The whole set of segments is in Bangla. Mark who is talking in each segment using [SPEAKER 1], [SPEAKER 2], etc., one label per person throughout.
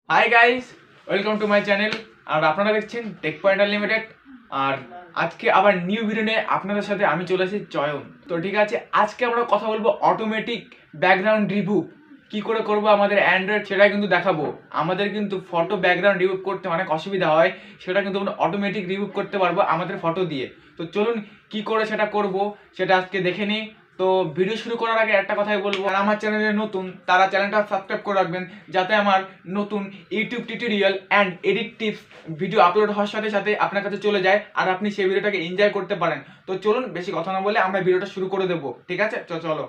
[SPEAKER 1] High guys, welcome to my channel. আর আপনারা দেখছেন টেক পয়েন্ট আনলিমিটেড। আর আজকে আবার নিউ ভিডিও নিয়ে আপনাদের সাথে আমি চলে এসেছি চয়ন। তো ঠিক আছে, আজকে আমরা কথা বলবো অটোমেটিক ব্যাকগ্রাউন্ড রিমুভ কি করে করব আমাদের অ্যান্ড্রয়েড, সেটা কিন্তু দেখাবো। আমাদের কিন্তু ফটো ব্যাকগ্রাউন্ড রিমুভ করতে অনেক অসুবিধা হয়, সেটা কিন্তু আমরা অটোমেটিক রিমুভ করতে পারবো আমাদের ফটো দিয়ে। তো চলুন কি করে সেটা করব সেটা আজকে দেখে নিই। তো ভিডিও শুরু করার আগে একটা কথাই বলবো, আর আমার চ্যানেলে নতুন তারা চ্যানেলটা সাবস্ক্রাইব করে রাখবেন, যাতে আমার নতুন YouTube tutorial and edit tips video upload হওয়ার সাথে সাথে আপনার কাছে চলে যায় আর আপনি সেই ভিডিওটাকে এনজয় করতে পারেন। তো চলুন বেশি কথা না বলে আমরা ভিডিওটা শুরু করে দেবো, ঠিক আছে? চলো।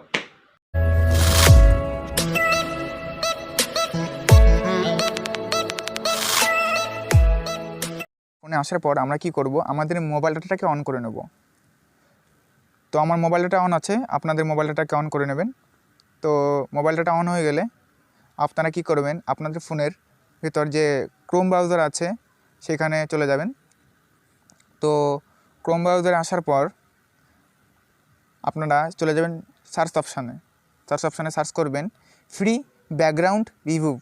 [SPEAKER 2] ফোনে আসার পর আমরা কি করব, আমাদের মোবাইল ডাটাটাকে অন করে নেব। তো আমার মোবাইল ডাটা অন আছে, আপনাদের মোবাইল ডাটাকে অন করে নেবেন। তো মোবাইল ডাটা অন হয়ে গেলে আপনারা কি করবেন, আপনাদের ফোনের ভিতর যে ক্রোম ব্রাউজার আছে সেখানে চলে যাবেন। তো ক্রোম ব্রাউজারে আসার পর আপনারা চলে যাবেন সার্চ অপশানে। সার্চ করবেন ফ্রি ব্যাকগ্রাউন্ড রিমুভ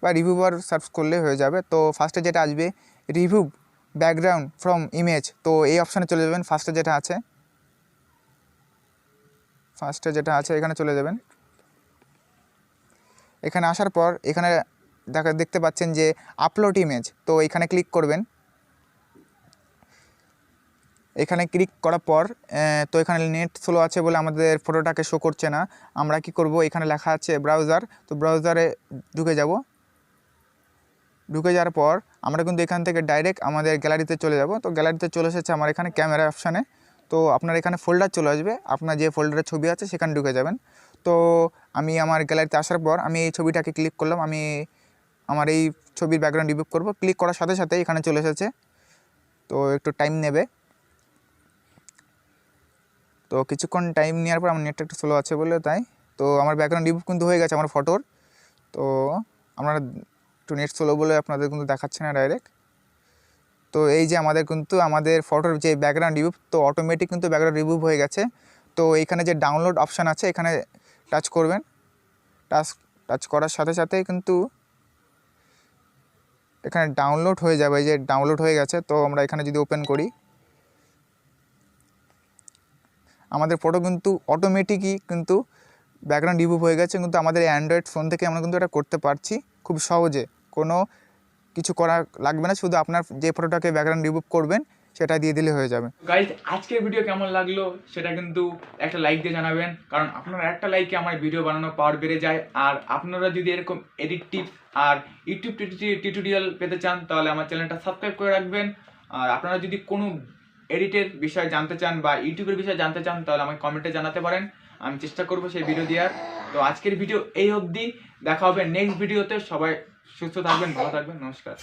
[SPEAKER 2] বা রিমুভার সার্চ করলে হয়ে যাবে। তো ফার্স্টে যেটা আসবে রিমুভ ব্যাকগ্রাউন্ড ফ্রম ইমেজ, তো এই অপশানে চলে যাবেন। ফার্স্টে যেটা আছে এখানে চলে যাবেন। এখানে আসার পর এখানে দেখতে পাচ্ছেন যে আপলোড ইমেজ, তো এখানে ক্লিক করবেন। এখানে ক্লিক করার পর তো এখানে নেট স্লো আছে বলে আমাদের ফটোটাকে শো করছে না। আমরা কি করব, এখানে লেখা আছে ব্রাউজার, তো ব্রাউজারে ঢুকে যাওয়ার পর আমরা কিন্তু এখান থেকে ডাইরেক্ট আমাদের গ্যালারিতে চলে যাব। তো গ্যালারিতে চলে এসেছে আমার এখানে ক্যামেরা অপশানে। তো আপনার এখানে ফোল্ডার চলে আসবে, আপনার যে ফোল্ডারের ছবি আছে সেখানে ঢুকে যাবেন। তো আমি আমার গ্যালারিতে আসার পর আমি এই ছবিটাকে ক্লিক করলাম, আমি আমার এই ছবির ব্যাকগ্রাউন্ড রিমুভ করব। ক্লিক করার সাথে সাথে এখানে চলে এসেছে, তো একটু টাইম নেবে। তো কিছুক্ষণ টাইম নেওয়ার পর আমার নেটটা একটু স্লো আছে বলে তাই, তো আমার ব্যাকগ্রাউন্ড রিমুভ কিন্তু হয়ে গেছে আমার ফটোর। তো আমরা একটু নেট স্লো বলে আপনাদের কিন্তু দেখাচ্ছে না ডাইরেক্ট। তো এই যে আমাদের ফটোর যে ব্যাকগ্রাউন্ড রিমুভ, তো অটোমেটিক কিন্তু ব্যাকগ্রাউন্ড রিমুভ হয়ে গেছে। তো এইখানে যে ডাউনলোড অপশান আছে এখানে টাচ করবেন। টাচ করার সাথে সাথেই কিন্তু এখানে ডাউনলোড হয়ে যাবে। এই যে ডাউনলোড হয়ে গেছে। তো আমরা এখানে যদি ওপেন করি, আমাদের ফটো কিন্তু অটোমেটিকই কিন্তু ব্যাকগ্রাউন্ড রিমুভ হয়ে গেছে। কিন্তু আমাদের অ্যান্ড্রয়েড ফোন থেকে আমরা কিন্তু এটা করতে পারছি খুব সহজে, কোনো কিছু করা লাগবে না, শুধু আপনার যে ফটোটাকে ব্যাকগ্রাউন্ড রিমুভ করবেন সেটা দিয়ে দিলে হয়ে যাবে।
[SPEAKER 1] গাইজ, আজকের ভিডিও কেমন লাগলো সেটা কিন্তু একটা লাইক দিয়ে জানাবেন, কারণ আপনারা একটা লাইকে আমার ভিডিও বানানোর পাওয়ার বেড়ে যায়। আর আপনারা যদি এরকম এডিট টিপস আর ইউটিউব টিউটোরিয়াল পেতে চান তাহলে আমার চ্যানেলটা সাবস্ক্রাইব করে রাখবেন। আর আপনারা যদি কোনো এডিটের বিষয়ে জানতে চান বা ইউটিউবের বিষয়ে জানতে চান তাহলে আমাকে কমেন্টে জানাতে পারেন, আমি চেষ্টা করবো সেই ভিডিও দেওয়ার। তো আজকের ভিডিও এই অবধি, দেখা হবে নেক্সট ভিডিওতে। সবাই সুস্থ থাকবেন, ভালো থাকবেন, নমস্কার।